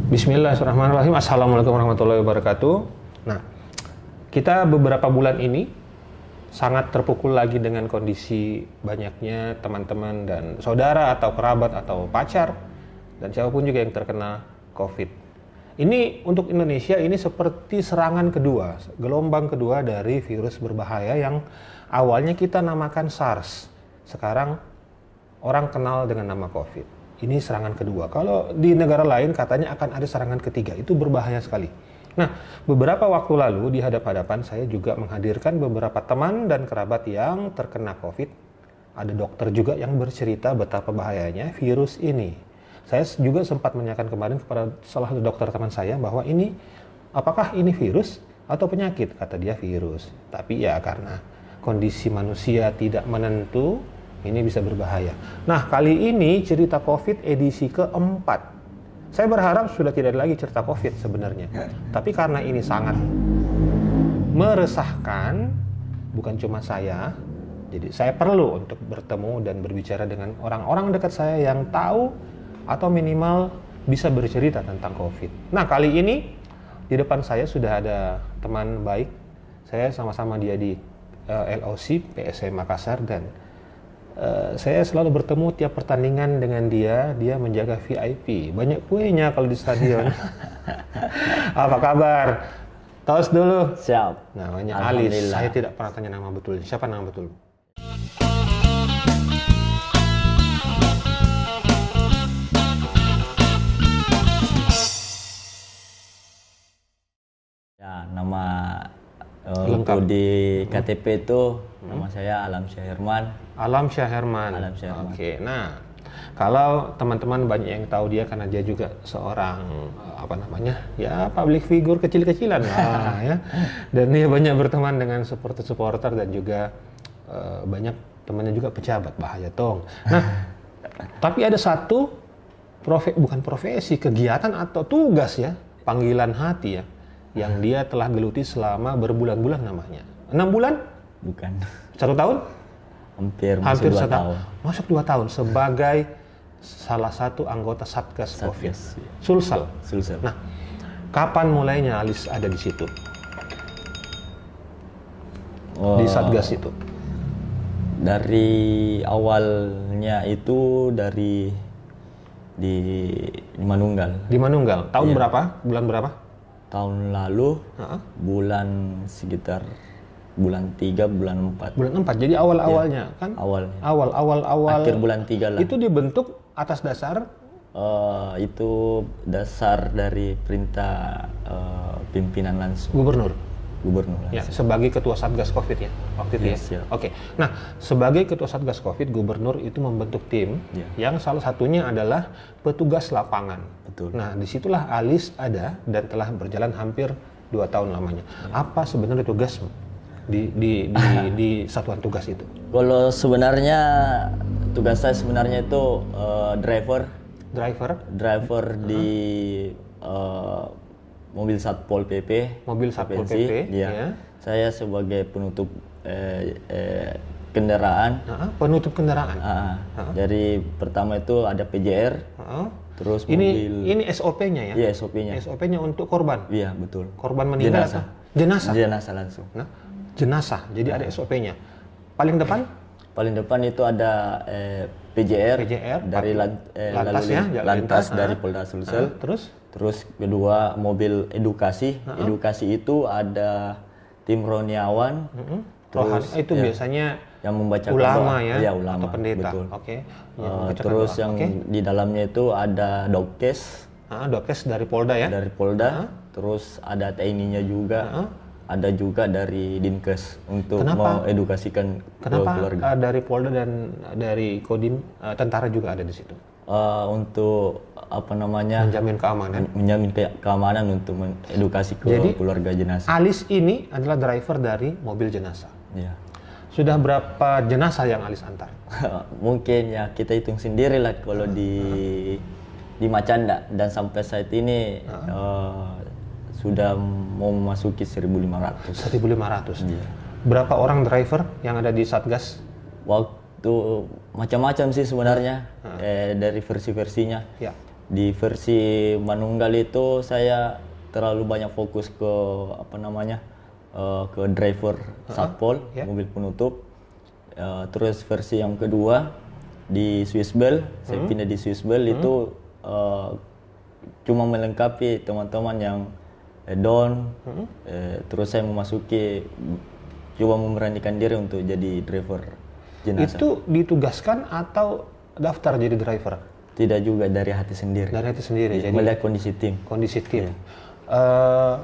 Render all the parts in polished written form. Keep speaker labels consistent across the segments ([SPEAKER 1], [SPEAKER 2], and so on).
[SPEAKER 1] Bismillahirrahmanirrahim. Assalamualaikum warahmatullahi wabarakatuh. Nah, kita beberapa bulan ini sangat terpukul lagi dengan kondisi banyaknya teman-teman dan saudara atau kerabat atau pacar dan siapapun juga yang terkena COVID. Ini untuk Indonesia ini seperti serangan kedua, gelombang kedua dari virus berbahaya yang awalnya kita namakan SARS. Sekarang orang kenal dengan nama COVID. Ini serangan kedua. Kalau di negara lain katanya akan ada serangan ketiga. Itu berbahaya sekali. Nah, beberapa waktu lalu di hadap-hadapan saya juga menghadirkan beberapa teman dan kerabat yang terkena COVID. Ada dokter juga yang bercerita betapa bahayanya virus ini. Saya juga sempat menanyakan kemarin kepada salah satu dokter teman saya bahwa ini apakah ini virus atau penyakit? Kata dia virus. Tapi ya karena kondisi manusia tidak menentu, ini bisa berbahaya. Nah, kali ini cerita COVID edisi keempat. Saya berharap sudah tidak ada lagi cerita COVID sebenarnya. Tapi karena ini sangat meresahkan, bukan cuma saya, jadi saya perlu untuk bertemu dan berbicara dengan orang-orang dekat saya yang tahu atau minimal bisa bercerita tentang COVID. Nah, kali ini di depan saya sudah ada teman baik. Saya sama-sama dia di LOC PSM Makassar dan saya selalu bertemu tiap pertandingan dengan dia menjaga VIP. Banyak kuenya kalau di stadion. Apa kabar? Tos dulu.
[SPEAKER 2] Siap.
[SPEAKER 1] Namanya Alis. Saya tidak pernah tanya nama betul. Siapa nama betul?
[SPEAKER 2] Ya, nama untuk di KTP itu nama saya Alam Syahherman.
[SPEAKER 1] Alam Syahherman. Oke. Nah, kalau teman-teman banyak yang tahu dia karena dia juga seorang ya public figure kecil-kecilan lah ya. Dan dia banyak berteman dengan supporter-supporter dan juga banyak temannya juga pejabat, bahaya tong. Nah, tapi ada satu bukan profesi, kegiatan atau tugas ya, panggilan hati ya, yang dia telah geluti selama berbulan-bulan namanya. 6 bulan?
[SPEAKER 2] Bukan.
[SPEAKER 1] 1 tahun?
[SPEAKER 2] Hampir
[SPEAKER 1] 2
[SPEAKER 2] tahun.
[SPEAKER 1] Masuk 2 tahun sebagai salah satu anggota Satgas COVID. Sulsel. Nah, kapan mulainya Alis ada di situ? Di Satgas itu?
[SPEAKER 2] Dari awalnya itu di Manunggal.
[SPEAKER 1] Di Manunggal. Tahun berapa? Bulan berapa?
[SPEAKER 2] Tahun lalu, bulan sekitar bulan 3, bulan 4.
[SPEAKER 1] Bulan 4, jadi awal-awalnya kan?
[SPEAKER 2] Awalnya.
[SPEAKER 1] Awal.
[SPEAKER 2] Akhir bulan 3 lah.
[SPEAKER 1] Itu dibentuk atas dasar?
[SPEAKER 2] Itu dasar dari perintah pimpinan langsung.
[SPEAKER 1] Gubernur
[SPEAKER 2] Langsung.
[SPEAKER 1] Ya, sebagai ketua Satgas COVID ya, waktu itu ya? Oke. Nah, sebagai ketua Satgas COVID, gubernur itu membentuk tim yang salah satunya adalah petugas lapangan.
[SPEAKER 2] Betul.
[SPEAKER 1] Nah, disitulah Alis ada dan telah berjalan hampir 2 tahun lamanya. Apa sebenarnya tugasmu di satuan tugas itu?
[SPEAKER 2] Kalau sebenarnya tugas saya sebenarnya itu driver di mobil Satpol PP.
[SPEAKER 1] Mobil Satpol PP.
[SPEAKER 2] Ya. Saya sebagai penutup kendaraan.
[SPEAKER 1] Penutup kendaraan.
[SPEAKER 2] Dari pertama itu ada PJR. Terus
[SPEAKER 1] ini SOP-nya ya?
[SPEAKER 2] Iya, SOP-nya.
[SPEAKER 1] SOP-nya untuk korban.
[SPEAKER 2] Iya, betul.
[SPEAKER 1] Korban meninggal atau jenazah?
[SPEAKER 2] Jenazah langsung.
[SPEAKER 1] Nah, jenazah. Jadi ada SOP-nya. Paling depan itu ada PJR dari lantas dari Polda Sulsel. Terus kedua mobil edukasi. Edukasi itu ada tim Roniawan. Terus itu biasanya
[SPEAKER 2] yang membaca
[SPEAKER 1] ulama
[SPEAKER 2] doa.
[SPEAKER 1] Ya,
[SPEAKER 2] ulama,
[SPEAKER 1] atau pendeta.
[SPEAKER 2] Betul.
[SPEAKER 1] Oke.
[SPEAKER 2] Terus yang di dalamnya itu ada Dokes.
[SPEAKER 1] Dokes dari Polda ya?
[SPEAKER 2] Dari Polda. Terus ada TNI-nya juga. Ada juga dari Dinkes untuk mengedukasikan keluarga. Kenapa dari Polda dan dari Kodim tentara juga ada di situ? Untuk menjamin keamanan untuk mengedukasi keluarga jenazah.
[SPEAKER 1] Alis ini adalah driver dari mobil jenazah.
[SPEAKER 2] Iya.
[SPEAKER 1] Sudah berapa jenazah yang Alis antar?
[SPEAKER 2] Mungkin ya kita hitung sendiri lah kalau di Macanda dan sampai saat ini sudah mau memasuki 1.500.
[SPEAKER 1] 1.500. Iya. Berapa orang driver yang ada di Satgas?
[SPEAKER 2] Waktu macam-macam sih sebenarnya dari versi-versinya.
[SPEAKER 1] Ya.
[SPEAKER 2] Di versi manunggal itu saya terlalu banyak fokus ke ke driver satpol, mobil penutup. Terus versi yang kedua di Swiss Bell, saya pindah di Swiss Bell itu cuma melengkapi teman-teman yang down. Terus saya coba memberanikan diri untuk jadi driver jenazah.
[SPEAKER 1] Itu ditugaskan atau daftar jadi driver?
[SPEAKER 2] Tidak juga, dari hati sendiri.
[SPEAKER 1] Dari hati sendiri.
[SPEAKER 2] Jadi melihat kondisi tim.
[SPEAKER 1] Kondisi tim. Ya.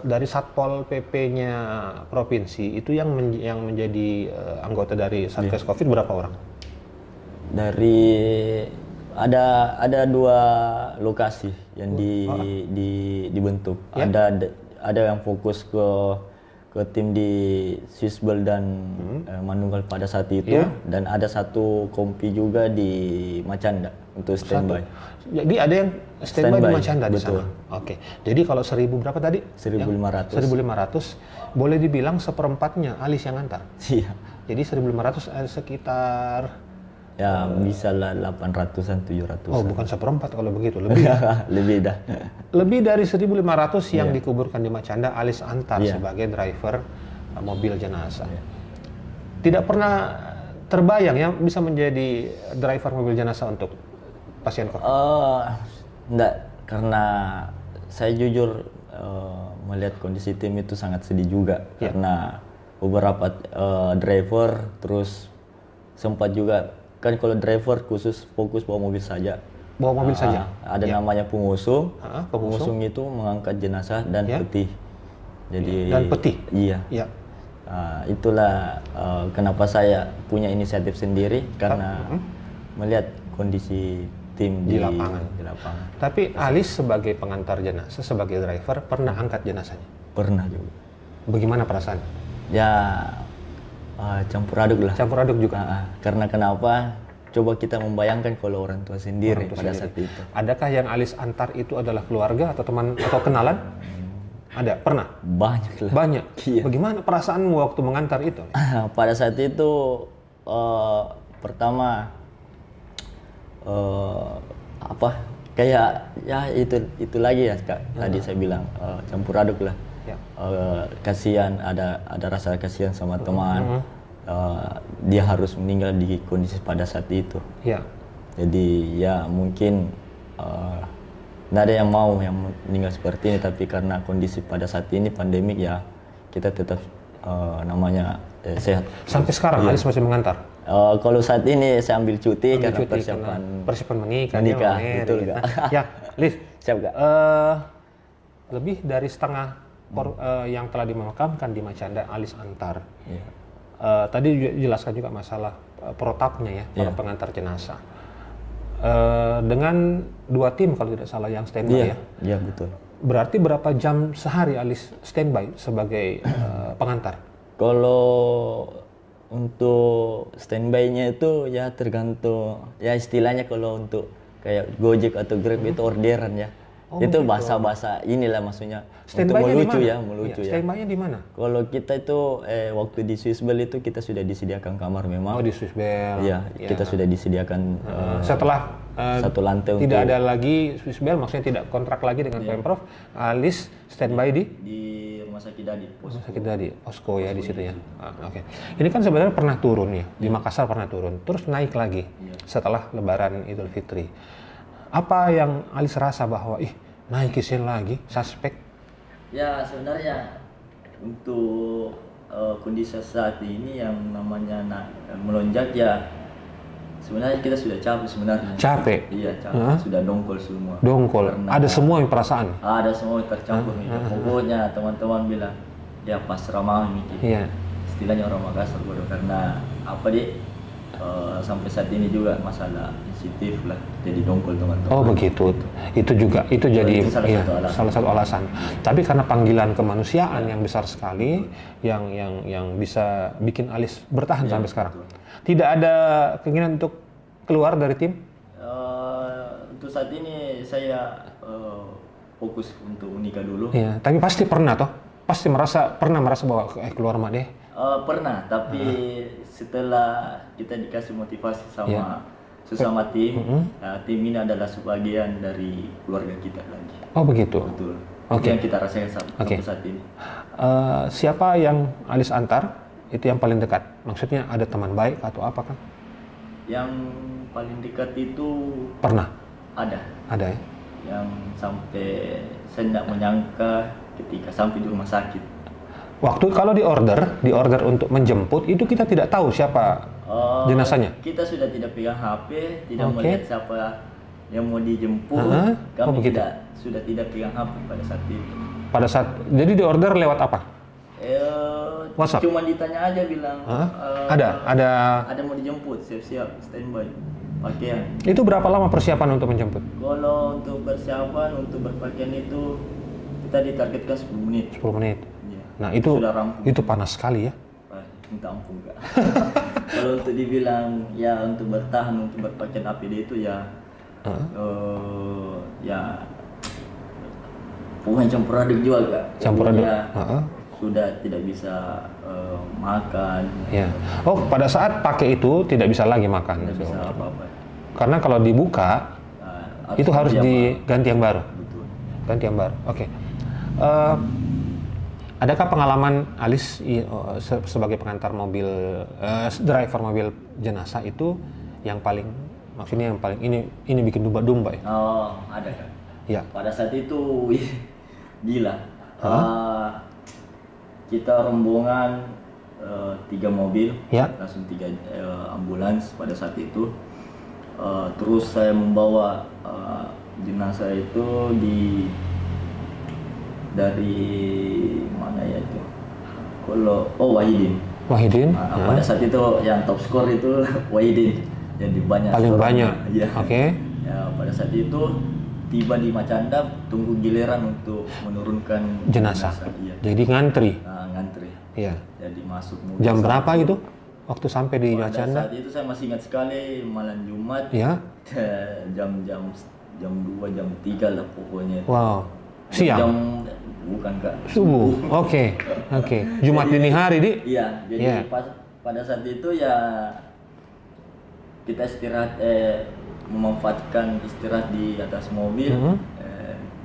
[SPEAKER 1] Dari Satpol PP-nya provinsi itu yang menjadi anggota dari Satgas Covid berapa orang?
[SPEAKER 2] Dari ada 2 lokasi yang dibentuk. Ya? Ada yang fokus ke tim di Swiss Bell dan Manunggal pada saat itu, dan ada 1 kompi juga di Macanda untuk standby.
[SPEAKER 1] Jadi ada yang standby di Macanda di sana. Oke. Jadi kalau 1.000 berapa tadi?
[SPEAKER 2] 1.500.
[SPEAKER 1] 1.500 boleh dibilang seperempatnya Alis yang antar.
[SPEAKER 2] Iya.
[SPEAKER 1] Jadi 1.500 sekitar
[SPEAKER 2] ya bisa lah 800-an 700.
[SPEAKER 1] Oh, bukan seperempat kalau begitu, lebih.
[SPEAKER 2] Lebih dah.
[SPEAKER 1] Lebih dari 1.500 yang dikuburkan di Macanda Alis antar sebagai driver mobil jenazah. Tidak pernah terbayang ya bisa menjadi driver mobil jenazah untuk pasien COVID?
[SPEAKER 2] Enggak, karena saya jujur melihat kondisi tim itu sangat sedih juga. Karena beberapa driver terus sempat juga, kan kalau driver khusus fokus bawa mobil saja.
[SPEAKER 1] Bawa mobil saja?
[SPEAKER 2] Ada namanya pengusung. Pengusung itu mengangkat jenazah dan peti. Jadi,
[SPEAKER 1] dan peti?
[SPEAKER 2] Iya. Itulah kenapa saya punya inisiatif sendiri, karena melihat kondisi tim
[SPEAKER 1] di lapangan. Tapi Alis sebagai pengantar jenazah, sebagai driver, pernah angkat jenazahnya?
[SPEAKER 2] Pernah juga.
[SPEAKER 1] Bagaimana perasaan?
[SPEAKER 2] Ya campur aduk lah.
[SPEAKER 1] Campur aduk juga.
[SPEAKER 2] Karena kenapa? Coba kita membayangkan kalau orang tua sendiri pada saat itu.
[SPEAKER 1] Adakah yang Alis antar itu adalah keluarga atau teman atau kenalan? Ada, pernah?
[SPEAKER 2] Banyak lah.
[SPEAKER 1] Banyak? Iya. Bagaimana perasaanmu waktu mengantar itu?
[SPEAKER 2] Pada saat itu pertama kayak ya itu lagi ya Kak. Tadi saya bilang campur aduk lah. Kasihan, ada rasa kasihan sama teman. Dia harus meninggal di kondisi pada saat itu. Jadi ya mungkin nggak ada yang mau yang meninggal seperti ini, tapi karena kondisi pada saat ini pandemik ya kita tetap sehat.
[SPEAKER 1] Sampai sekarang Alis masih mengantar?
[SPEAKER 2] Kalau saat ini saya ambil cuti karena
[SPEAKER 1] persiapan menikah.
[SPEAKER 2] Betul Kak.
[SPEAKER 1] Ya, Lis.
[SPEAKER 2] Siap Kak.
[SPEAKER 1] Lebih dari setengah yang telah dimakamkan di Macanda Alis antar. Tadi jelaskan juga masalah protapnya ya, para pengantar jenazah. Dengan 2 tim kalau tidak salah yang standby ya? Iya
[SPEAKER 2] betul.
[SPEAKER 1] Berarti berapa jam sehari Alis standby sebagai pengantar?
[SPEAKER 2] Kalau untuk standby-nya itu ya tergantung, ya istilahnya kalau untuk kayak Gojek atau Grab itu orderan ya. Itu bahasa-bahasa inilah maksudnya. Untuk melucu ya.
[SPEAKER 1] Standby-nya di mana?
[SPEAKER 2] Kalau kita itu waktu di Swiss Bell itu kita sudah disediakan kamar memang.
[SPEAKER 1] Oh, di Swiss Bell.
[SPEAKER 2] Iya, kita sudah disediakan
[SPEAKER 1] setelah
[SPEAKER 2] satu lantai
[SPEAKER 1] tidak ada lagi Swiss Bell, maksudnya tidak kontrak lagi dengan Pemprov. Alis standby di
[SPEAKER 2] Rumah Sakit Dadi.
[SPEAKER 1] Rumah Sakit Dadi, posko ya di situ ya. Oke. Ini kan sebenarnya pernah turun ya, di Makassar pernah turun, terus naik lagi setelah Lebaran Idul Fitri. Apa yang Alis rasa bahwa naik kisil lagi, suspek?
[SPEAKER 2] Ya sebenarnya untuk kondisi saat ini yang namanya melonjak ya sebenarnya kita sudah capek sebenarnya.
[SPEAKER 1] Capek?
[SPEAKER 2] Iya capek, sudah dongkol semua.
[SPEAKER 1] Dongkol? Ada semua yang perasaan?
[SPEAKER 2] Ada semua yang tercampur. Pokoknya teman-teman bilang ya pasrah mau mikir. Istilahnya orang Makassar bodoh, karena sampai saat ini juga masalah sensitif lah, jadi dongkol teman-teman.
[SPEAKER 1] Oh begitu, itu juga jadi salah satu alasan. Tapi karena panggilan kemanusiaan yang besar sekali, yang bisa bikin Alis bertahan sampai sekarang. Tidak ada keinginan untuk keluar dari tim?
[SPEAKER 2] Untuk saat ini saya fokus untuk menikah dulu.
[SPEAKER 1] Iya, tapi pasti pernah toh? Pasti pernah merasa bahwa keluar mak deh?
[SPEAKER 2] Pernah, tapi setelah kita dikasih motivasi sama sesama tim. Nah, tim ini adalah sebagian dari keluarga kita lagi.
[SPEAKER 1] Oh begitu.
[SPEAKER 2] Betul.
[SPEAKER 1] Oke.
[SPEAKER 2] Yang kita rasakan sampai saat ini.
[SPEAKER 1] Siapa yang Alis antar? Itu yang paling dekat. Maksudnya ada teman baik atau apa kan?
[SPEAKER 2] Yang paling dekat itu
[SPEAKER 1] pernah.
[SPEAKER 2] Ada.
[SPEAKER 1] Ada ya.
[SPEAKER 2] Yang sampai saya tidak menyangka ketika sampai di rumah sakit.
[SPEAKER 1] Waktu kalau di order untuk menjemput itu kita tidak tahu siapa jenazahnya.
[SPEAKER 2] Kita sudah tidak pegang HP, tidak melihat siapa yang mau dijemput. Kami sudah tidak pegang HP pada saat itu.
[SPEAKER 1] Pada saat jadi di order lewat apa? WhatsApp.
[SPEAKER 2] Cuma ditanya aja bilang.
[SPEAKER 1] Ada
[SPEAKER 2] mau dijemput, siap-siap, standby. Pakaian.
[SPEAKER 1] Itu berapa lama persiapan untuk menjemput?
[SPEAKER 2] Kalau untuk persiapan untuk berpakaian itu kita ditargetkan 10 menit.
[SPEAKER 1] 10 menit.
[SPEAKER 2] Ya.
[SPEAKER 1] Nah, itu panas sekali ya.
[SPEAKER 2] Minta ampun Kak. Kalau untuk dibilang ya untuk bertahan untuk berpakaian APD itu ya ya pokoknya campur aduk juga Kak.
[SPEAKER 1] Campur aduk.
[SPEAKER 2] Sudah tidak bisa makan.
[SPEAKER 1] Ya. Oh, pada saat pakai itu tidak bisa lagi makan.
[SPEAKER 2] Tidak bisa apa-apa.
[SPEAKER 1] Karena kalau dibuka itu harus diganti yang baru.
[SPEAKER 2] Betul.
[SPEAKER 1] Ganti yang baru. Oke. Adakah pengalaman Alis sebagai pengantar mobil, driver mobil jenazah itu yang paling, maksudnya yang paling ini bikin domba-domba ya?
[SPEAKER 2] Oh, ada kan?
[SPEAKER 1] Ya.
[SPEAKER 2] Pada saat itu gila. Kita rombongan 3 mobil, langsung 3 ambulans pada saat itu. Terus saya membawa jenazah itu dari mana ya itu? Wahidin. Pada saat itu yang top skor itu Wahidin. Jadi
[SPEAKER 1] paling banyak.
[SPEAKER 2] Ya.
[SPEAKER 1] Oke.
[SPEAKER 2] Ya, pada saat itu tiba di Macanda, tunggu giliran untuk menurunkan
[SPEAKER 1] jenazah.
[SPEAKER 2] Iya.
[SPEAKER 1] Jadi ngantri.
[SPEAKER 2] Ngantri.
[SPEAKER 1] Iya.
[SPEAKER 2] Jadi masuk.
[SPEAKER 1] Jam berapa gitu? Waktu sampai di Macanda?
[SPEAKER 2] Saat itu saya masih ingat sekali malam Jumat.
[SPEAKER 1] Ya.
[SPEAKER 2] jam 2, jam 3 lah pokoknya.
[SPEAKER 1] Wow. Siang.
[SPEAKER 2] Bukan Kak.
[SPEAKER 1] Subuh. Oke. Jumat dini hari di?
[SPEAKER 2] Iya. Jadi pada saat itu ya kita istirahat, memanfaatkan istirahat di atas mobil,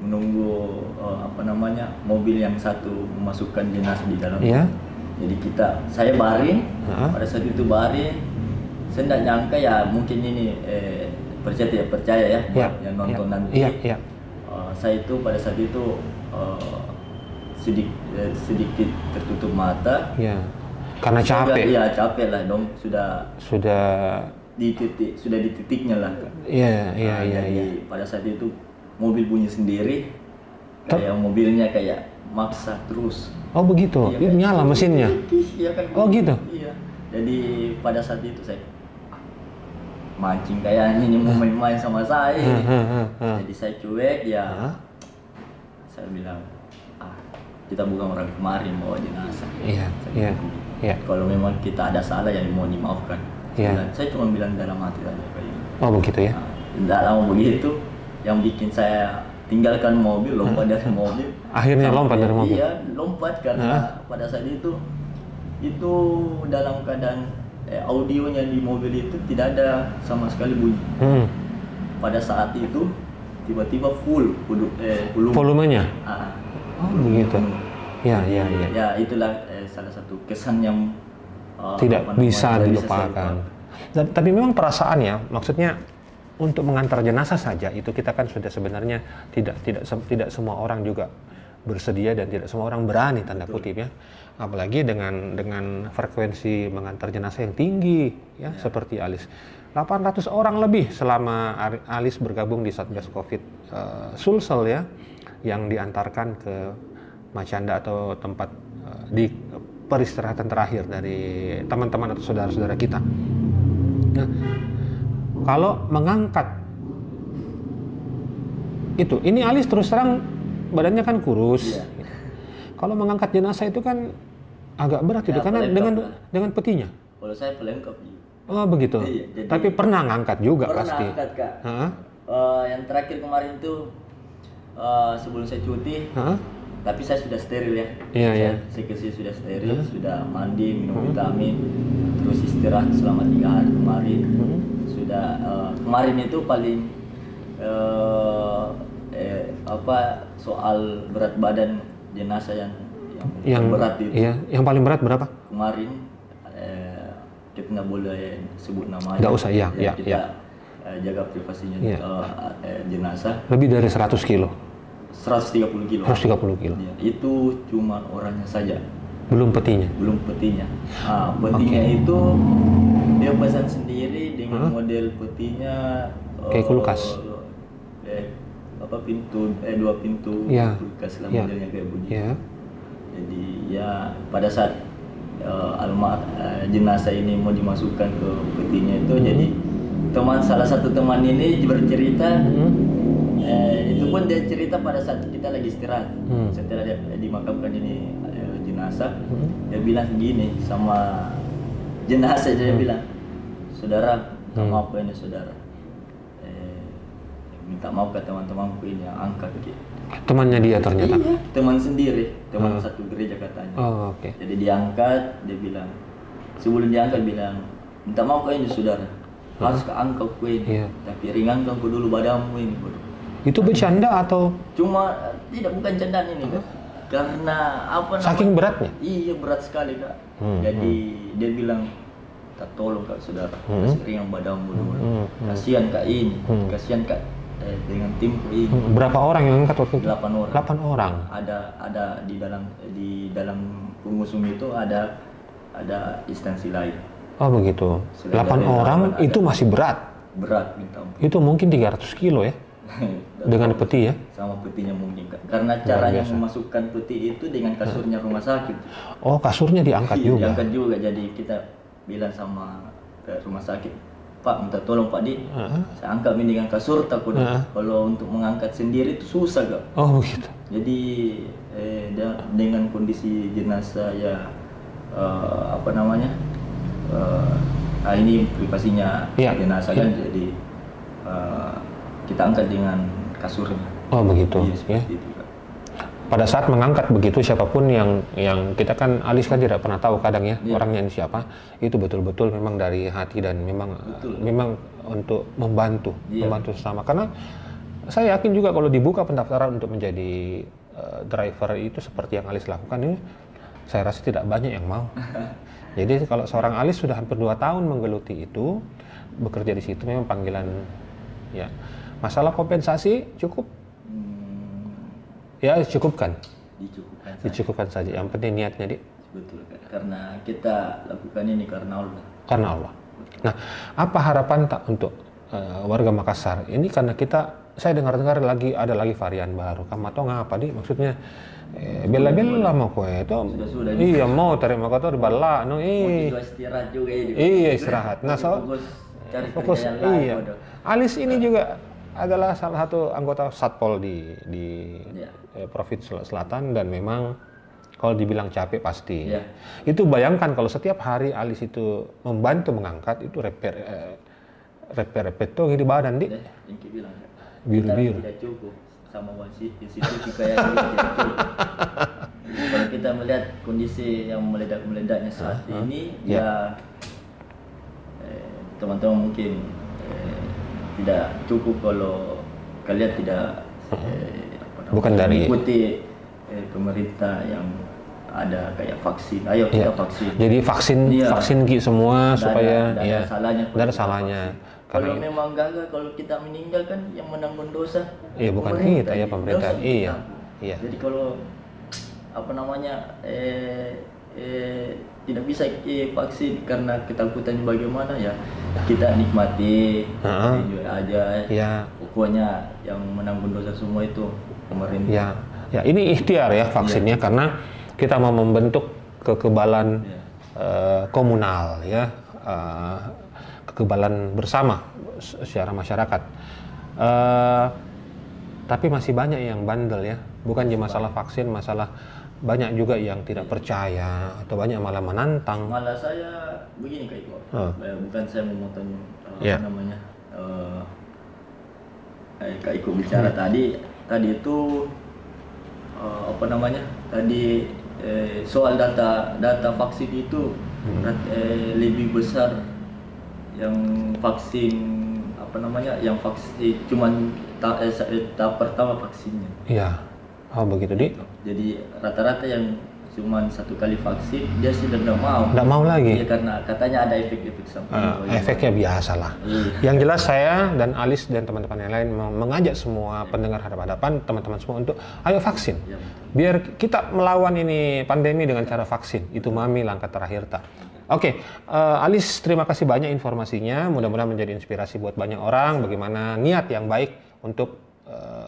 [SPEAKER 2] menunggu mobil yang satu memasukkan jenazah di dalam.
[SPEAKER 1] Yeah.
[SPEAKER 2] Jadi saya baring, pada saat itu baring, saya tidak nyangka ya mungkin ini percaya ya, yang nonton nanti. Saya itu pada saat itu sedikit tertutup mata.
[SPEAKER 1] Yeah. Karena capek.
[SPEAKER 2] Iya capek lah dong, sudah di titiknya lah.
[SPEAKER 1] Iya.
[SPEAKER 2] Jadi pada saat itu mobil bunyi sendiri, kayak mobilnya kayak maksa terus.
[SPEAKER 1] Oh begitu,
[SPEAKER 2] iya,
[SPEAKER 1] nyala mesinnya?
[SPEAKER 2] Iya kan.
[SPEAKER 1] Oh gitu?
[SPEAKER 2] Iya, jadi pada saat itu saya mancing kayaknya ini mau main-main sama saya. Jadi saya cuek ya, saya bilang, kita bukan orang kemarin bawa jenazah. Iya. Kalau memang kita ada salah yang mau dimaafkan. Saya cuma bilang dalam hati aja kayak gitu.
[SPEAKER 1] Oh begitu ya?
[SPEAKER 2] Tidak lama begitu, yang bikin saya tinggalkan mobil, lompat dari mobil.
[SPEAKER 1] Akhirnya lompat dari mobil?
[SPEAKER 2] Iya, lompat karena pada saat itu dalam keadaan audionya di mobil itu tidak ada sama sekali bunyi. Pada saat itu tiba-tiba full
[SPEAKER 1] volumenya? Oh begitu? Ya.
[SPEAKER 2] Ya itulah salah satu kesan yang
[SPEAKER 1] tidak bisa dilupakan. Tapi memang perasaannya, maksudnya untuk mengantar jenazah saja itu kita kan sudah sebenarnya tidak semua orang juga bersedia dan tidak semua orang berani tanda kutip ya. Apalagi dengan frekuensi mengantar jenazah yang tinggi ya. Seperti Alis. 800 orang lebih selama Alis bergabung di Satgas Covid Sulsel ya, yang diantarkan ke Macanda atau tempat di peristirahatan terakhir dari teman-teman atau saudara-saudara kita. Nah, kalau mengangkat ini Alis terus terang badannya kan kurus.
[SPEAKER 2] Iya.
[SPEAKER 1] Kalau mengangkat jenazah itu kan agak berat itu karena dengan petinya.
[SPEAKER 2] Kalau saya pelengkap.
[SPEAKER 1] Oh begitu.
[SPEAKER 2] Iya, jadi
[SPEAKER 1] tapi pernah ngangkat juga pasti.
[SPEAKER 2] Pernah ngangkat Kak. Yang terakhir kemarin itu sebelum saya cuti, tapi saya sudah steril ya. Saya kesini sudah steril, sudah mandi, minum vitamin, terus istirahat selama 3 hari kemarin. Sudah kemarin itu paling soal berat badan jenazah yang berat itu.
[SPEAKER 1] Iya, yang paling berat berapa?
[SPEAKER 2] Kemarin kita nggak boleh sebut namanya.
[SPEAKER 1] Nggak usah,
[SPEAKER 2] kita jaga privasinya jenazah.
[SPEAKER 1] Lebih dari 100 kilo.
[SPEAKER 2] 130 kilo.
[SPEAKER 1] 130 kilo.
[SPEAKER 2] Ya, itu cuma orangnya saja.
[SPEAKER 1] Belum petinya.
[SPEAKER 2] Belum petinya. Petinya itu dia pesan sendiri dengan model petinya.
[SPEAKER 1] Kayak kulkas.
[SPEAKER 2] Pintu, 2 pintu kulkas lah modelnya kayak begini. Jadi ya pada saat jenazah ini mau dimasukkan ke petinya itu, jadi salah satu teman ini bercerita, itu pun dia cerita pada saat kita lagi istirahat, setelah dia dimakamkan ini jenazah, dia bilang gini sama jenazah, dia bilang, saudara, maaf ini saudara, minta maaf ke teman-temanku ini yang angkat gitu.
[SPEAKER 1] Temannya dia ternyata?
[SPEAKER 2] Iya, teman sendiri, teman satu gereja katanya. Jadi diangkat, dia bilang, sebelum diangkat bilang, minta maaf ke ini saudara, harus keangkat ku ini, tapi ringankan ku dulu badanmu ini.
[SPEAKER 1] Itu bercanda atau?
[SPEAKER 2] Cuma tidak, bukan candaan ini Kak. Karena apa namanya?
[SPEAKER 1] Saking beratnya?
[SPEAKER 2] Iya, berat sekali Kak. Jadi dia bilang, tak tolong Kak saudara, kasih ringan badanmu dulu. Kasihan Kak ini, kasihan Kak dengan timku ini.
[SPEAKER 1] Berapa orang yang angkat waktu itu?
[SPEAKER 2] 8 orang.
[SPEAKER 1] 8 orang.
[SPEAKER 2] Ada di dalam pengusung itu ada instansi lain.
[SPEAKER 1] Oh begitu. 8 orang itu masih berat.
[SPEAKER 2] Berat minta ampun.
[SPEAKER 1] Itu mungkin 300 kilo ya. Dengan peti ya.
[SPEAKER 2] Sama petinya mungkin Kak. Karena caranya memasukkan peti itu dengan kasurnya rumah sakit.
[SPEAKER 1] Oh, kasurnya diangkat juga.
[SPEAKER 2] Diangkat juga. Jadi kita bilang sama ke rumah sakit, Pak, minta tolong Pak Di, saya angkat ini dengan kasur takut. Kalau untuk mengangkat sendiri itu susah Kak.
[SPEAKER 1] Oh begitu.
[SPEAKER 2] Jadi dengan kondisi jenazah ya ini privasinya jenazah kan, jadi kita angkat dengan kasurnya.
[SPEAKER 1] Oh begitu.
[SPEAKER 2] Iya, seperti itu Kak.
[SPEAKER 1] Pada saat mengangkat begitu, siapapun yang kita kan Alis kan tidak pernah tahu kadang ya orangnya ini siapa, itu betul-betul memang dari hati dan memang untuk membantu sesama. Karena saya yakin juga kalau dibuka pendaftaran untuk menjadi driver itu seperti yang Alis lakukan ini, saya rasa tidak banyak yang mau. Jadi kalau seorang Alis sudah hampir 2 tahun menggeluti itu, bekerja di situ memang panggilan ya. Masalah kompensasi cukup. Ya dicukupkan saja. Yang penting niatnya, Dik.
[SPEAKER 2] Betul, karena kita lakukan ini karena Allah.
[SPEAKER 1] Karena Allah. Nah, apa harapan tak untuk warga Makassar? Ini karena saya dengar-dengar ada lagi varian baru. Kamu tahu ngapa, Dik? Maksudnya bela-bela mau kue itu.
[SPEAKER 2] Sudah.
[SPEAKER 1] Iya, mau terima kata di bala. No,
[SPEAKER 2] istirahat juga ini.
[SPEAKER 1] Iya, istirahat. Nah, fokus iya. Alis ini juga adalah salah satu anggota Satpol di Provinsi Selatan, dan memang kalau dibilang capek pasti. Itu bayangkan kalau setiap hari Alis itu membantu mengangkat, itu repet di badan, Dik. Biru-biru.
[SPEAKER 2] Tidak cukup sama institusi kayak gitu. Kalau kita melihat kondisi yang meledak-meledaknya saat ini, teman-teman mungkin tidak cukup kalau kalian tidak mengikuti pemerintah yang ada kayak vaksin. Ayo kita vaksin.
[SPEAKER 1] Jadi vaksin semua supaya
[SPEAKER 2] tidak ada salahnya. Kalau
[SPEAKER 1] Karena
[SPEAKER 2] memang gagal, kalau kita meninggal kan yang menanggung dosa.
[SPEAKER 1] Iya, bukan kita ya, pemerintah. Iya.
[SPEAKER 2] Jadi kalau tidak bisa vaksin karena ketakutannya bagaimana ya, kita nikmati aja. Pokoknya yang menanggung dosa semua itu pemerintah.
[SPEAKER 1] Ya ini ikhtiar ya vaksinnya, karena kita mau membentuk kekebalan komunal ya, kekebalan bersama secara masyarakat. Tapi masih banyak yang bandel ya, bukan cuma masalah vaksin, masalah banyak juga yang tidak percaya atau banyak malah menantang.
[SPEAKER 2] Malah saya begini Kak Iko, bukan saya memotong Kak Iko bicara tadi itu
[SPEAKER 3] apa namanya tadi soal data vaksin itu lebih besar yang vaksin apa namanya yang vaksin cuman tahap pertama vaksinnya.
[SPEAKER 1] Iya. Oh begitu Di.
[SPEAKER 3] Jadi rata-rata yang cuman 1 kali vaksin dia sudah tidak mau.
[SPEAKER 1] Tidak mau lagi.
[SPEAKER 3] Iya, karena katanya ada efek-efek samping.
[SPEAKER 1] Efeknya biasa lah. Yang jelas saya dan Alis dan teman-teman yang lain mengajak semua pendengar hadap-hadapan, teman-teman semua untuk ayo vaksin. Ya, biar kita melawan ini pandemi dengan cara vaksin. Itu Mami langkah terakhir tak. Oke, Alis terima kasih banyak informasinya. Mudah-mudahan menjadi inspirasi buat banyak orang bagaimana niat yang baik untuk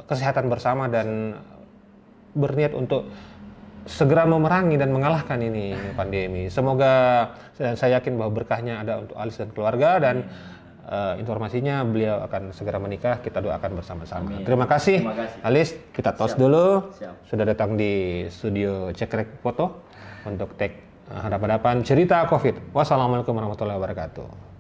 [SPEAKER 1] kesehatan bersama dan berniat untuk segera memerangi dan mengalahkan ini pandemi. Semoga saya yakin bahwa berkahnya ada untuk Alis dan keluarga dan informasinya beliau akan segera menikah. Kita doakan bersama-sama. Terima kasih Alis. Kita tos dulu. Sudah datang di studio Cekrek Foto untuk take hadap-hadapan cerita COVID. Wassalamualaikum warahmatullahi wabarakatuh.